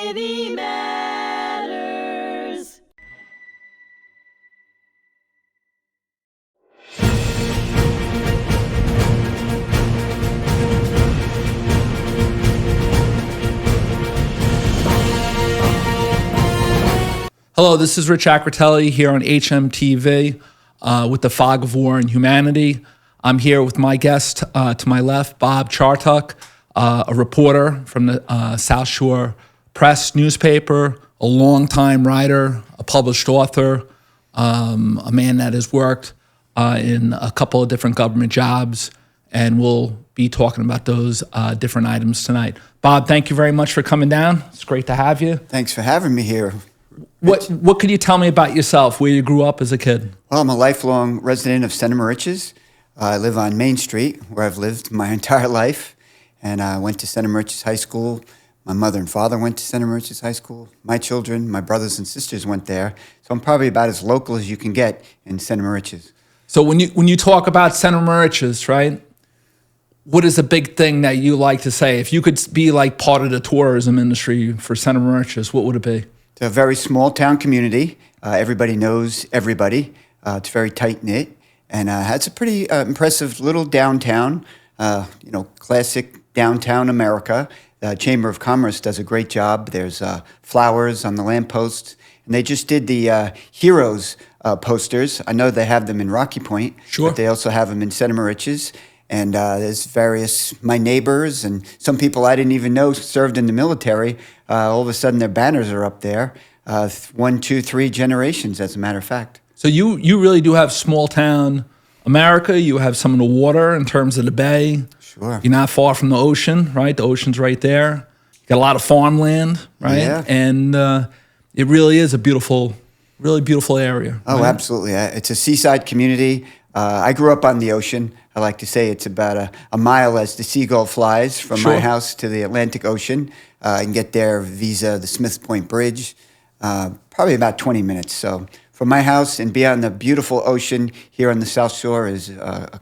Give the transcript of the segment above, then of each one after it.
City Matters. Hello, this is Richard Acritelli here on HMTV with the Fog of War and Humanity. I'm here with my guest to my left, Bob Chartuk, a reporter from the South Shore Press newspaper, a longtime writer, a published author, a man that has worked in a couple of different government jobs, and we'll be talking about those different items tonight. Bob, thank you very much for coming down. It's great to have you. Thanks for having me here. What could you tell me about yourself, where you grew up as a kid? Well, I'm a lifelong resident of Center Moriches. I live on Main Street, where I've lived my entire life, and I went to Center Moriches High School. My mother and father went to Center Moriches High School. My children, my brothers and sisters went there. So I'm probably about as local as you can get in Center Moriches. So when you talk about Center Moriches, right, what is a big thing that you like to say? If you could be like part of the tourism industry for Center Moriches, what would it be? It's a very small town community. Everybody knows everybody. It's very tight-knit. And it's a pretty impressive little downtown, classic downtown America. The Chamber of Commerce does a great job. There's flowers on the lampposts. And they just did the Heroes posters. I know they have them in Rocky Point. Sure. But they also have them in Center Moriches. And there's my neighbors and some people I didn't even know served in the military. All of a sudden, their banners are up there. 1, 2, 3 generations, as a matter of fact. So you really do have small town America. You have some of the water in terms of the bay. Sure. You're not far from the ocean, right? The ocean's right there. You got a lot of farmland, right? Yeah. And it really is a really beautiful area. Oh, right? absolutely. It's a seaside community. I grew up on the ocean. I like to say it's about a mile as the seagull flies from Sure. my house to the Atlantic Ocean. I can get there via the Smith Point Bridge, probably about 20 minutes. So from my house and beyond the beautiful ocean here on the South Shore is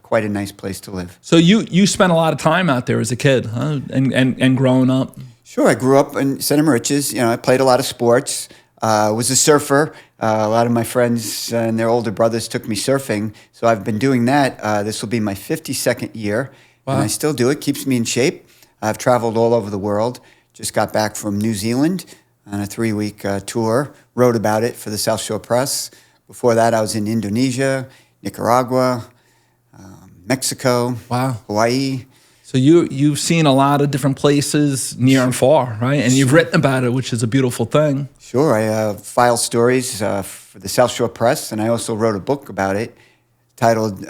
quite a nice place to live. So you spent a lot of time out there as a kid, huh? And growing up? Sure. I grew up in Center Moriches. I played a lot of sports. Was a surfer. A lot of my friends and their older brothers took me surfing, so I've been doing that. This will be my 52nd year, Wow. and I still do it. Keeps me in shape. I've traveled all over the world. Just got back from New Zealand on a 3-week tour. Wrote about it for the South Shore Press. Before that, I was in Indonesia, Nicaragua, Mexico, Wow. Hawaii. So you've seen a lot of different places near and far, right? And you've written about it, which is a beautiful thing. Sure. I file stories for the South Shore Press, and I also wrote a book about it titled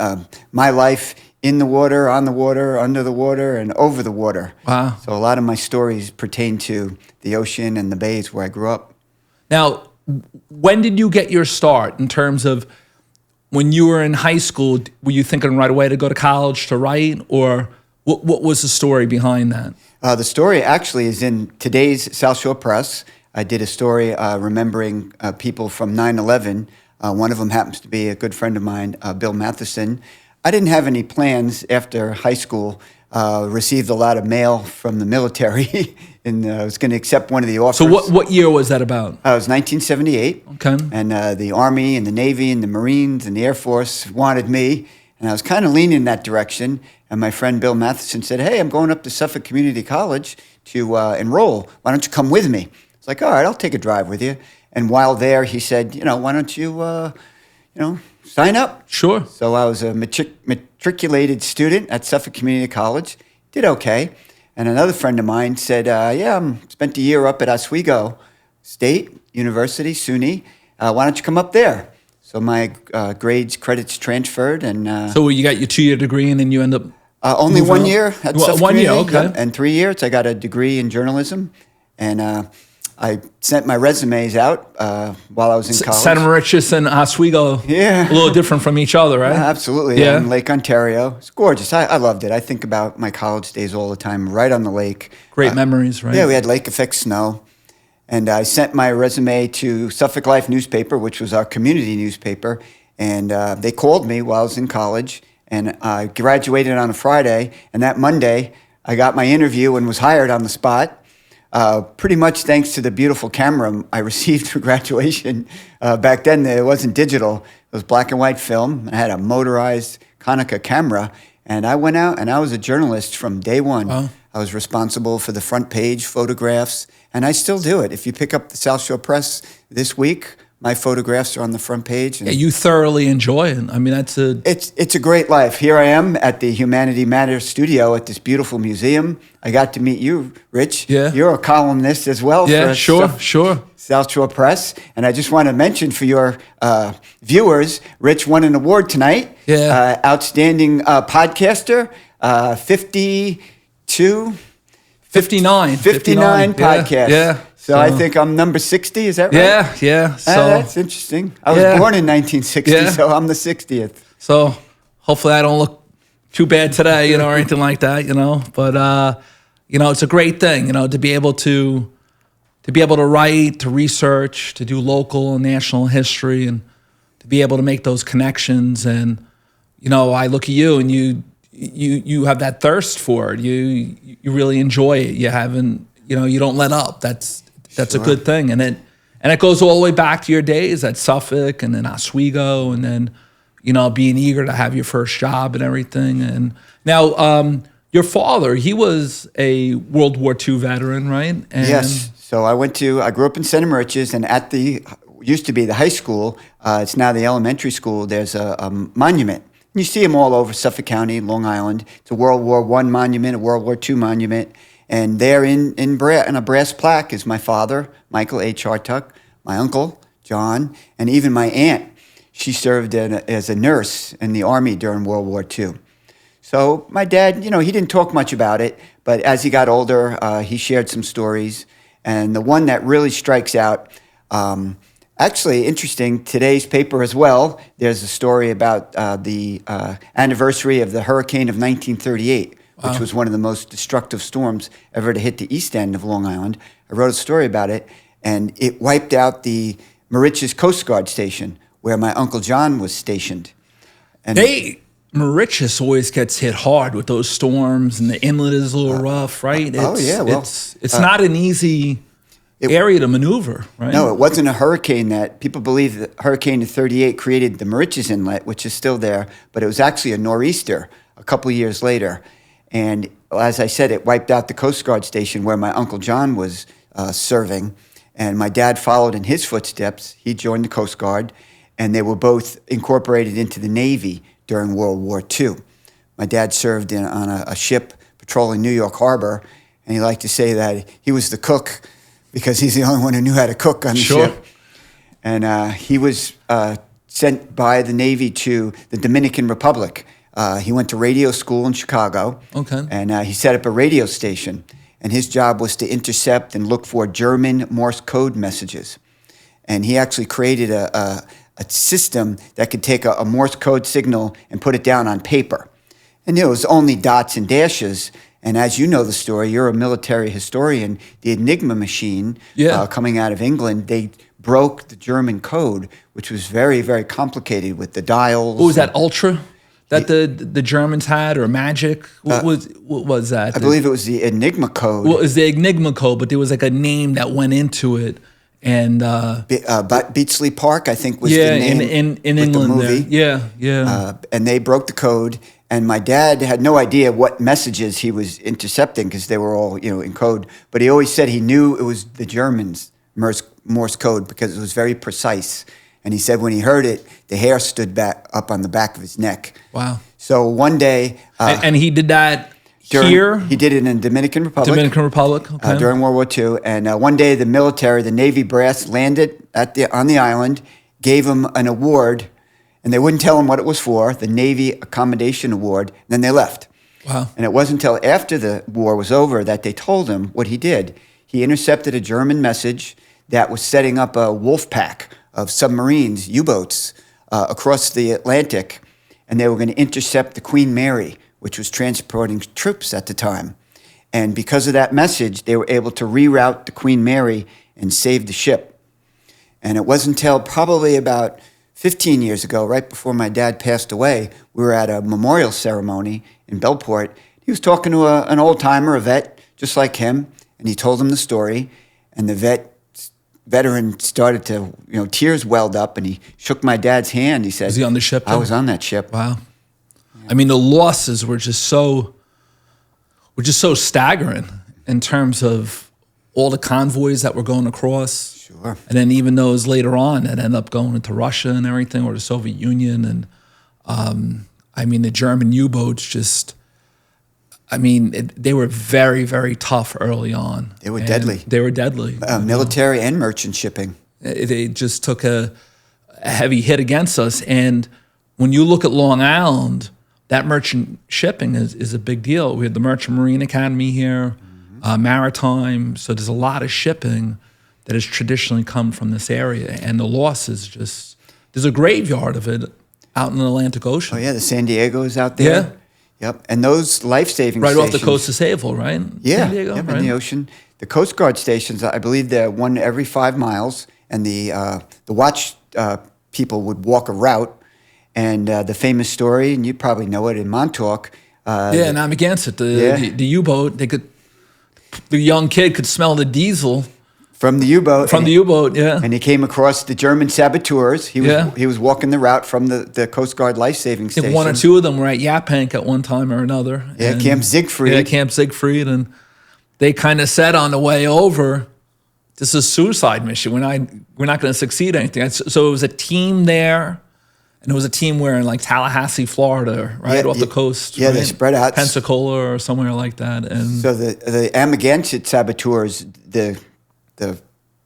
My Life in the Water, on the Water, Under the Water, and Over the Water. Wow. So a lot of my stories pertain to the ocean and the bays where I grew up. Now, when did you get your start in terms of when you were in high school? Were you thinking right away to go to college to write, or what was the story behind that? The story actually is in today's South Shore Press. I did a story remembering people from 9/11. One of them happens to be a good friend of mine, Bill Matheson. I didn't have any plans after high school. Received a lot of mail from the military, and I was going to accept one of the offers. So what year was that about? It was 1978. Okay. And the Army and the Navy and the Marines and the Air Force wanted me, and I was kind of leaning in that direction. And my friend Bill Matheson said, "Hey, I'm going up to Suffolk Community College to enroll. Why don't you come with me?" I was like, "All right, I'll take a drive with you." And while there, he said, "Why don't you, sign up?" Sure. So I was a matriculated student at Suffolk Community College. Did okay. And another friend of mine said, spent a year up at Oswego State University, SUNY. Why don't you come up there? So my credits transferred. And So you got your 2-year degree and then you end up... only moving 1 on? year at Suffolk 1 year, Community, okay. yep. And 3 years, I got a degree in journalism. And I sent my resumes out while I was in college. Center Moriches and Oswego, Yeah. a little different from each other, right? Absolutely. Yeah. In Lake Ontario. It's gorgeous. I loved it. I think about my college days all the time, right on the lake. Great memories, right? Yeah, we had lake effect snow. And I sent my resume to Suffolk Life newspaper, which was our community newspaper. And they called me while I was in college. And I graduated on a Friday. And that Monday, I got my interview and was hired on the spot. pretty much thanks to the beautiful camera I received for graduation. Back then, it wasn't digital. It was black and white film. I had a motorized Konica camera. And I went out and I was a journalist from day one. Wow. I was responsible for the front page photographs, and I still do it. If you pick up the South Shore Press this week, my photographs are on the front page. And Yeah, you thoroughly enjoy it. I mean, it's a great life. Here I am at the Humanity Matters studio at this beautiful museum. I got to meet you, Rich. Yeah. You're a columnist as well. Yeah, for sure. South Shore Press. And I just want to mention for your viewers, Rich won an award tonight. Yeah. Outstanding podcaster, 59 podcast. Yeah. So I think I'm number 60, is that right? Yeah. So that's interesting. I was born in 1960, so I'm the 60th. So hopefully I don't look too bad today, or anything like that, But it's a great thing, to be able to write, to research, to do local and national history, and to be able to make those connections. And I look at you, and you have that thirst for it. You really enjoy it. You haven't, you don't let up. That's Sure. a good thing. And it goes all the way back to your days at Suffolk and then Oswego, and then being eager to have your first job and everything. And now your father, he was a World War II veteran, right? And Yes. So I grew up in Center Moriches, and at used to be the high school, it's now the elementary school, there's a monument. You see them all over Suffolk County, Long Island. It's a World War I monument, a World War II monument. And there in a brass plaque is my father, Michael A. Chartuk, my uncle, John, and even my aunt. She served as a nurse in the Army during World War II. So my dad, he didn't talk much about it, but as he got older, he shared some stories. And the one that really strikes out, actually interesting, today's paper as well, there's a story about the anniversary of the hurricane of 1938, which was one of the most destructive storms ever to hit the east end of Long Island. I wrote a story about it, and it wiped out the Moriches Coast Guard station, where my Uncle John was stationed. And Moriches always gets hit hard with those storms, and the inlet is a little rough, right? It's not an easy area to maneuver, right? No, it wasn't a hurricane that people believe that Hurricane of 38 created the Moriches Inlet, which is still there, but it was actually a nor'easter a couple years later. And as I said, it wiped out the Coast Guard station where my Uncle John was serving. And my dad followed in his footsteps. He joined the Coast Guard, and they were both incorporated into the Navy during World War II. My dad served on a ship patrolling New York Harbor, and he liked to say that he was the cook because he's the only one who knew how to cook on the ship. And he was sent by the Navy to the Dominican Republic. He went to radio school in Chicago, and he set up a radio station. And his job was to intercept and look for German Morse-code messages. And he actually created a system that could take a Morse-code signal and put it down on paper. And it was only dots and dashes. And as you know the story, you're a military historian, the Enigma machine coming out of England, they broke the German code, which was very, very complicated with the dials. What was that, Ultra? That the Germans had, or Magic? What was that? I believe it was the Enigma code. Well, it was the Enigma code, but there was like a name that went into it. And Beatsley Park, I think, was the name in with England. the movie. Yeah. And they broke the code, and my dad had no idea what messages he was intercepting because they were all in code. But he always said he knew it was the Germans' Morse code because it was very precise. And he said when he heard it, the hair stood up on the back of his neck. Wow. So one day... and he did that here? He did it in Dominican Republic. Okay. During World War II. And one day the military, the Navy brass, landed on the island, gave him an award, and they wouldn't tell him what it was for, the Navy Accommodation Award, and then they left. Wow. And it wasn't until after the war was over that they told him what he did. He intercepted a German message that was setting up a wolf pack of submarines, U-boats, across the Atlantic, and they were going to intercept the Queen Mary, which was transporting troops at the time. And because of that message, they were able to reroute the Queen Mary and save the ship. And it wasn't until probably about 15 years ago, right before my dad passed away, we were at a memorial ceremony in Belport. He was talking to an old-timer, a vet, just like him, and he told him the story, and the veteran started to, tears welled up, and he shook my dad's hand. He said, Was he on the ship I then? was on that ship. Wow. I mean, the losses were just so staggering in terms of all the convoys that were going across. Sure. And then even those later on that end up going into Russia and everything, or the Soviet Union. And I mean, the German U-boats they were very, very tough early on. They were deadly. They were deadly. Military and merchant shipping. They just took a heavy hit against us. And when you look at Long Island, that merchant shipping is a big deal. We had the Merchant Marine Academy here, maritime. So there's a lot of shipping that has traditionally come from this area. And the loss is just, there's a graveyard of it out in the Atlantic Ocean. Oh, yeah, the San Diego is out there. Yeah. Yep, and those life-saving Right stations. off the coast of Sayville, right? Yeah, San Diego, yep, right? in the ocean. The Coast Guard stations, I believe they're one every 5 miles, and the watch people would walk a route. And the famous story, and you probably know it, in Montauk. And I'm against it. The U-boat, the young kid could smell the diesel. From the U-boat. From the U-boat, yeah. And he came across the German saboteurs. He was walking the route from the Coast Guard life-saving station. One or two of them were at Yaphank at one time or another. Yeah, and, Camp Siegfried. Yeah, Camp Siegfried. And they kind of said on the way over, this is a suicide mission. We're not going to succeed at anything. So it was a team there, and it was a team where in like Tallahassee, Florida, right, off the coast. Yeah, right? they spread out. Pensacola or somewhere like that. And so the Amagansett saboteurs, the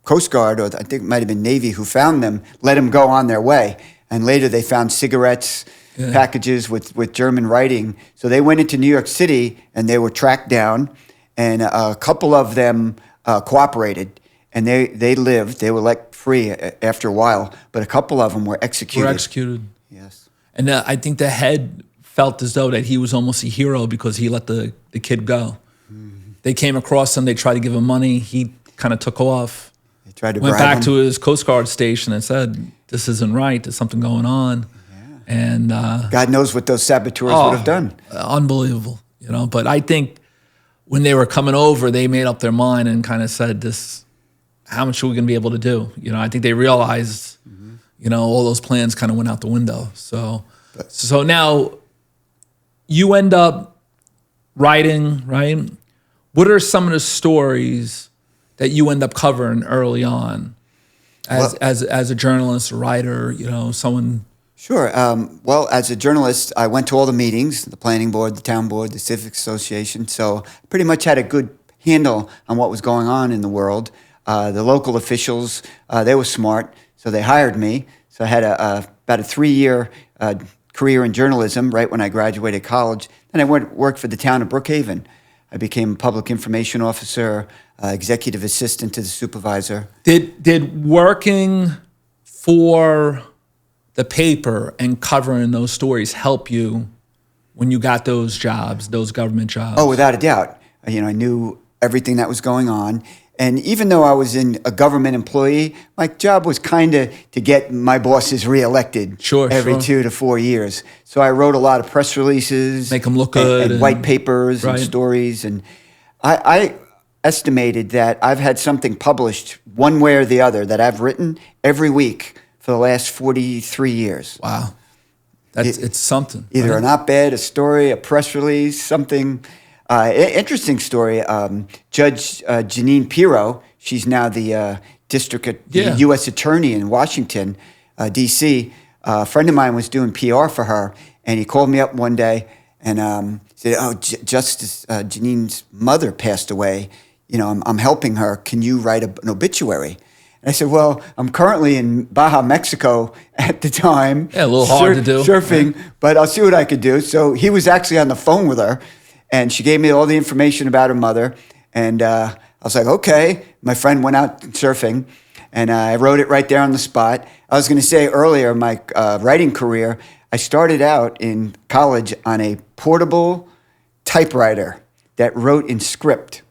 Coast Guard, or I think it might have been Navy, who found them, let them go on their way. And later they found cigarettes, packages with German writing. So they went into New York City and they were tracked down. And a couple of them cooperated. And they lived. They were let free after a while. But a couple of them were executed. Yes. And I think the head felt as though that he was almost a hero because he let the kid go. Mm-hmm. They came across him. They tried to give him money. He kind of took off. Tried to went bribe back him. to his Coast Guard station and said, this isn't right. There's something going on. Yeah. And God knows what those saboteurs would have done. Unbelievable, But I think when they were coming over, they made up their mind and kind of said, how much are we going to be able to do? I think they realized, all those plans kind of went out the window. So now you end up writing, right? What are some of the stories that you end up covering early on as a journalist, a writer, someone? Sure. Well, as a journalist, I went to all the meetings, the planning board, the town board, the civic association. So I pretty much had a good handle on what was going on in the world. The local officials, they were smart, so they hired me. So I had about a 3-year career in journalism right when I graduated college. Then I worked for the town of Brookhaven. I became a public information officer, executive assistant to the supervisor. Did working for the paper and covering those stories help you when you got those jobs, those government jobs? Oh, without a doubt. I knew everything that was going on. And even though I was a government employee, my job was kind of to get my bosses reelected every 2 to 4 years. So I wrote a lot of press releases. Make them look good. And white papers and stories. And I estimated that I've had something published one way or the other that I've written every week for the last 43 years. Wow. It's something. Either an op-ed, a story, a press release, something. Interesting story. Judge Janine Pirro, she's now the U.S. Attorney in Washington, D.C. A friend of mine was doing PR for her, and he called me up one day and said, "Oh, Justice Janine's mother passed away. I'm helping her. Can you write an obituary?" And I said, "Well, I'm currently in Baja, Mexico at the time. Yeah, a little hard to do. Surfing, but I'll see what I could do." So he was actually on the phone with her. And she gave me all the information about her mother. And I was like, okay. My friend went out surfing, and I wrote it right there on the spot. I was going to say earlier, my writing career, I started out in college on a portable typewriter that wrote in script.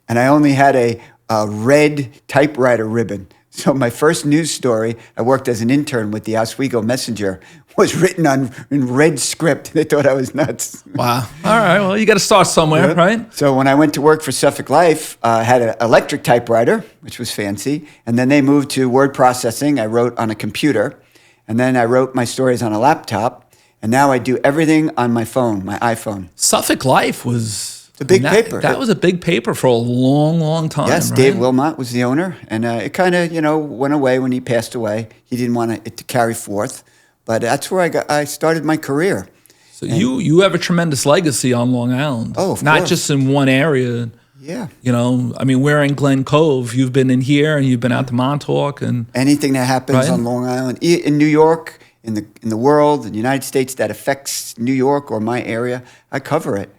And I only had a red typewriter ribbon. So my first news story, I worked as an intern with the Oswego Messenger, was written in red script. They thought I was nuts. Wow. All right. Well, you got to start somewhere, right? So when I went to work for Suffolk Life, I had an electric typewriter, which was fancy. And then they moved to word processing. I wrote on a computer. And then I wrote my stories on a laptop. And now I do everything on my phone, my iPhone. Suffolk Life was a big paper. That was a big paper for a long, long time. Yes, right? Dave Wilmot was the owner. And it kind of, went away when he passed away. He didn't want it to carry forth. But that's where I started my career. So you have a tremendous legacy on Long Island. Oh, of Not course. just in one area. Yeah. I mean, we're in Glen Cove. You've been in here and you've been out to Montauk and anything that happens on Long Island, in New York, in the world, in the United States that affects New York or my area, I cover it.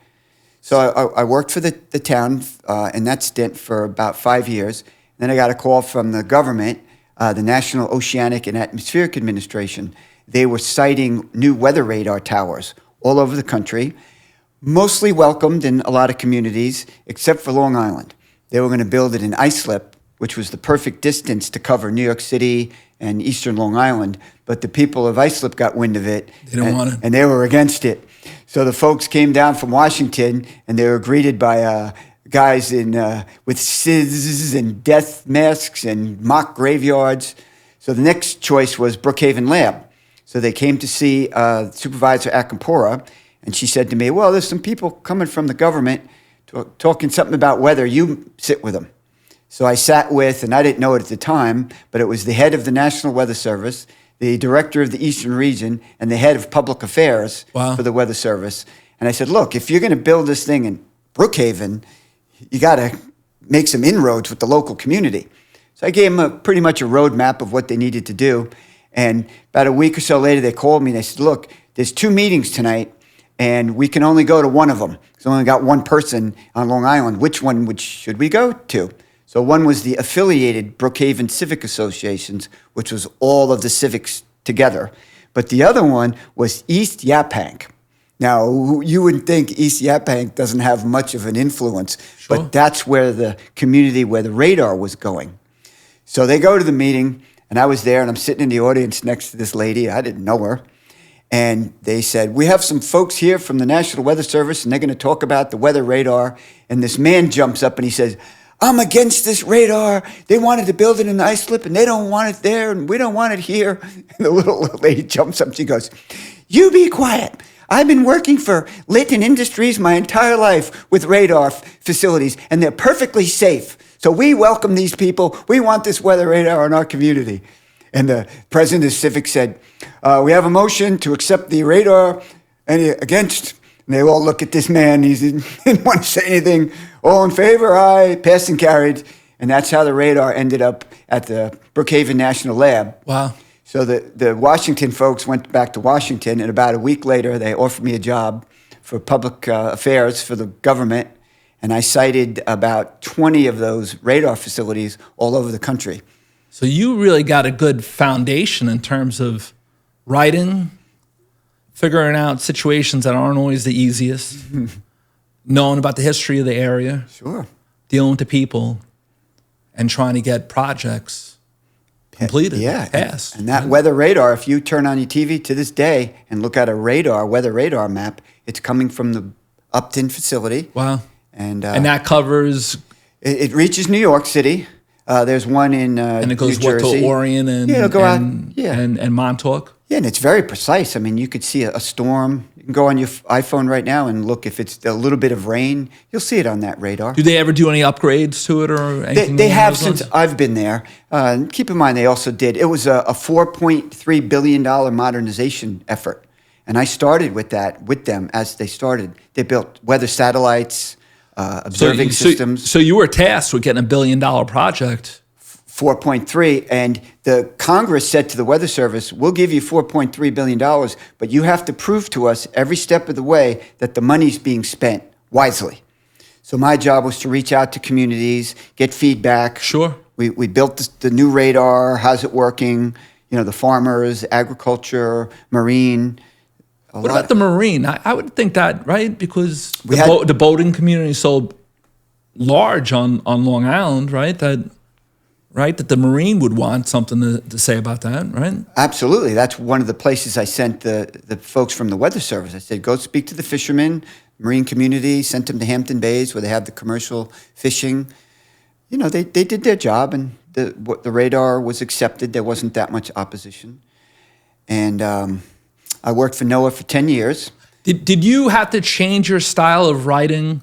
So I worked for the town in that stint for about 5 years. Then I got a call from the government, the National Oceanic and Atmospheric Administration. They were siting new weather radar towers all over the country, mostly welcomed in a lot of communities, except for Long Island. They were going to build it in Islip, which was the perfect distance to cover New York City and eastern Long Island. But the people of Islip got wind of it. They didn't want it. And they were against it. So the folks came down from Washington, and they were greeted by guys with SIDS and death masks and mock graveyards. So the next choice was Brookhaven Lab. So they came to see Supervisor Akampora, and she said to me, well, there's some people coming from the government talking something about weather. You sit with them. So I sat with, and I didn't know it at the time, but it was the head of the National Weather Service, the director of the Eastern Region, and the head of public affairs for the Weather Service. And I said, look, if you're going to build this thing in Brookhaven, you got to make some inroads with the local community. So I gave them pretty much a roadmap of what they needed to do. And about a week or so later, they called me and they said, look, there's 2 meetings tonight, and we can only go to one of them. Because we only got one person on Long Island. Which one should we go to? So one was the affiliated Brookhaven Civic Associations, which was all of the civics together. But the other one was East Yaphank. Now, you would think East Yaphank doesn't have much of an influence, but that's where the community, where the radar was going. So they go to the meeting, and I was there, and I'm sitting in the audience next to this lady. I didn't know her. And they said, we have some folks here from the National Weather Service, and they're going to talk about the weather radar. And this man jumps up, and he says, I'm against this radar. They wanted to build it in Islip, and they don't want it there, and we don't want it here. And the little lady jumps up. She goes, you be quiet. I've been working for Layton Industries my entire life with radar facilities, and they're perfectly safe. So we welcome these people. We want this weather radar in our community. And the president of Civic said, we have a motion to accept the radar. Any against? And they all look at this man. He didn't want to say anything. All in favor? Aye. Passed and carried. And that's how the radar ended up at the Brookhaven National Lab. Wow. So the Washington folks went back to Washington, and about a week later, they offered me a job for public affairs for the government. And I sited about 20 of those radar facilities all over the country. So you really got a good foundation in terms of writing, figuring out situations that aren't always the easiest, knowing about the history of the area, dealing with the people, and trying to get projects completed, passed. And that weather radar, if you turn on your TV to this day and look at a weather radar map, it's coming from the Upton facility. Wow. And that covers... It reaches New York City. There's one in and it goes New Jersey. To Orion and it'll go and Montauk. Yeah, and it's very precise. I mean, you could see a storm. You can go on your iPhone right now and look if it's a little bit of rain. You'll see it on that radar. Do they ever do any upgrades to it or anything? They have since I've been there. Keep in mind, they also did. It was a $4.3 billion modernization effort. And I started with them as they started. They built weather satellites, observing systems. So you were tasked with getting $1 billion project. 4.3, and the Congress said to the Weather Service, we'll give you $4.3 billion, but you have to prove to us every step of the way that the money's being spent wisely. So my job was to reach out to communities, get feedback. Sure. We built the new radar. How's it working? You know, the farmers, agriculture, marine. What about the marine? I would think that, right? Because the boating community is so large on Long Island, right? That right? That the Marine would want something to say about that, right? Absolutely. That's one of the places I sent the folks from the Weather Service. I said, go speak to the fishermen, Marine community, sent them to Hampton Bays where they have the commercial fishing. You know, they did their job, and the radar was accepted. There wasn't that much opposition. And I worked for NOAA for 10 years. Did you have to change your style of writing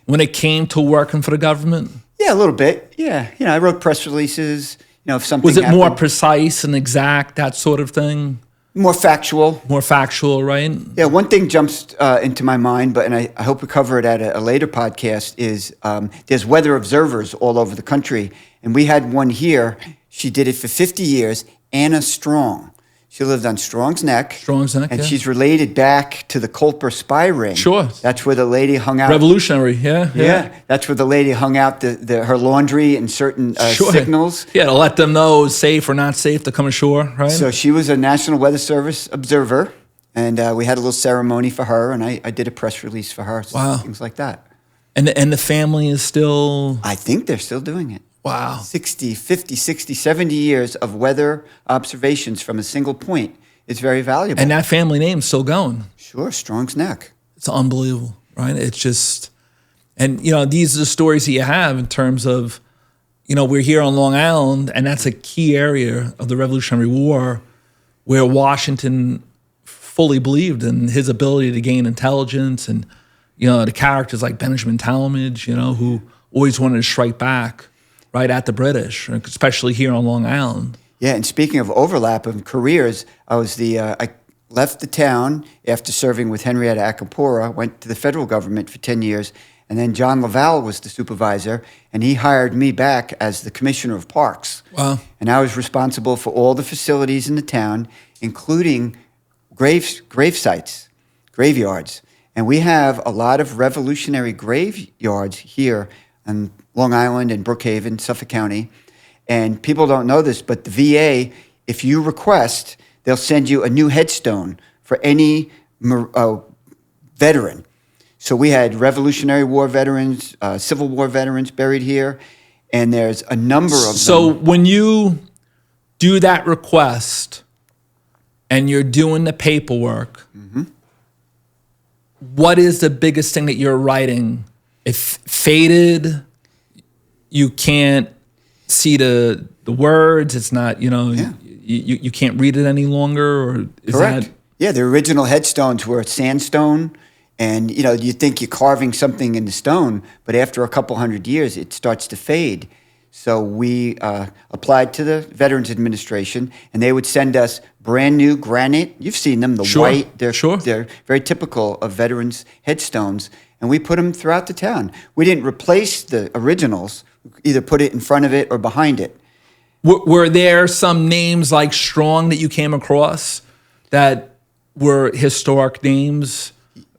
when it came to working for the government? Yeah, a little bit. Yeah. You know, I wrote press releases. You know, if something Was it happened, more precise and exact, that sort of thing? more factual. More factual, right? Yeah, one thing jumps into my mind, and I hope we cover it at a later podcast, is there's weather observers all over the country. And we had one here. She did it for 50 years, Anna Strong. She lived on Strong's Neck. Strong's Neck, and yeah. she's related back to the Culper spy ring. Sure. That's where the lady hung out. Revolutionary, yeah. Yeah, that's where the lady hung out her laundry and certain Sure. signals. Yeah, to let them know it's safe or not safe to come ashore, right? So she was a National Weather Service observer, and we had a little ceremony for her, and I did a press release for her, so Wow. things like that. And the family is still... I think they're still doing it. Wow. 60, 50, 60, 70 years of weather observations from a single point. It's very valuable. And that family name's still going. Sure, Strong's Neck. It's unbelievable, right? It's just... And, you know, these are the stories that you have in terms of, you know, we're here on Long Island, and that's a key area of the Revolutionary War where Washington fully believed in his ability to gain intelligence, and, you know, the characters like Benjamin Talmadge, you know, who always wanted to strike back right at the British, especially here on Long Island. Yeah, and speaking of overlap of careers, I left the town after serving with Henrietta Acapora, went to the federal government for 10 years, and then John Laval was the supervisor, and he hired me back as the commissioner of parks. Wow. And I was responsible for all the facilities in the town, including grave sites, graveyards. And we have a lot of revolutionary graveyards here on Long Island and Brookhaven, Suffolk County. And people don't know this, but the VA, if you request, they'll send you a new headstone for any veteran. So we had Revolutionary War veterans, Civil War veterans buried here, and there's a number of them. So when you do that request and you're doing the paperwork, what is the biggest thing that you're writing? If faded, you can't see the words, it's not, you know, you can't read it any longer, or is Correct. that... Yeah, the original headstones were sandstone, and, you know, you think you're carving something in the stone, but after a couple hundred years, it starts to fade. So we applied to the Veterans Administration, and they would send us brand new granite. You've seen them, the Sure. white. They're very typical of veterans' headstones, and we put them throughout the town. We didn't replace the originals, either put it in front of it or behind it. Were there some names like Strong that you came across that were historic names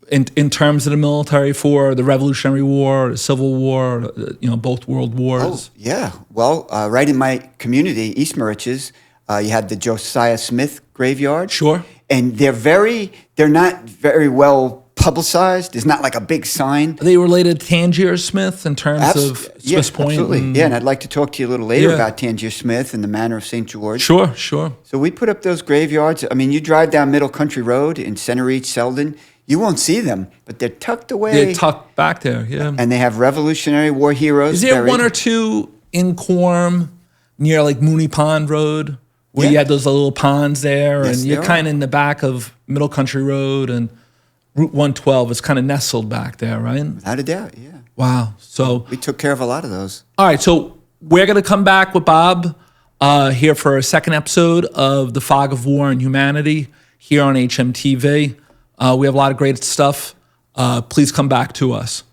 in terms of the military for the Revolutionary War, the Civil War, you know, both world wars? Oh, yeah. Well, right in my community, East Moriches, you had the Josiah Smith graveyard. Sure. And they're not very well publicized. There's not like a big sign. Are they related to Tangier Smith in terms of Smith's Point? Absolutely. Yeah, and I'd like to talk to you a little later about Tangier Smith and the Manor of St. George. Sure, sure. So we put up those graveyards. I mean, you drive down Middle Country Road in Center Moriches, Selden, you won't see them, but they're tucked away. They're tucked back there, yeah. And they have Revolutionary War heroes. Is there buried. one or two in Quorum near like Mooney Pond Road where you had those little ponds there, Yes, and you're kind of in the back of Middle Country Road, and Route 112 is kind of nestled back there, right? Without a doubt, yeah. Wow. So We took care of a lot of those. all right, so we're going to come back with Bob here for a second episode of The Fog of War and Humanity here on HMTV. We have a lot of great stuff. Please come back to us.